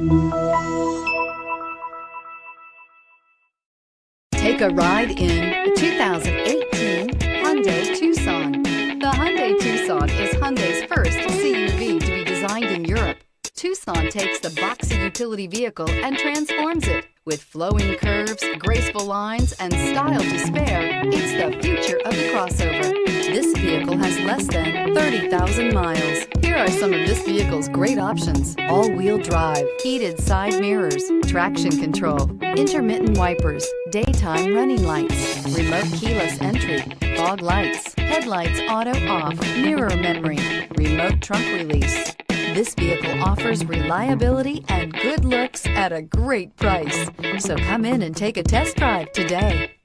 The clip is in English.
Take a ride in the 2018 Hyundai Tucson. The Hyundai Tucson is Hyundai's first CUV to be designed in Europe. Tucson takes the boxy utility vehicle and transforms it. With flowing curves, graceful lines, and style to spare, it's the future of the crossover. This vehicle has less than 30,000 miles. Here are some of this vehicle's great options: all-wheel drive, heated side mirrors, traction control, intermittent wipers, daytime running lights, remote keyless entry, fog lights, headlights auto off, mirror memory, remote trunk release. This vehicle offers reliability and good looks at a great price. So come in and take a test drive today.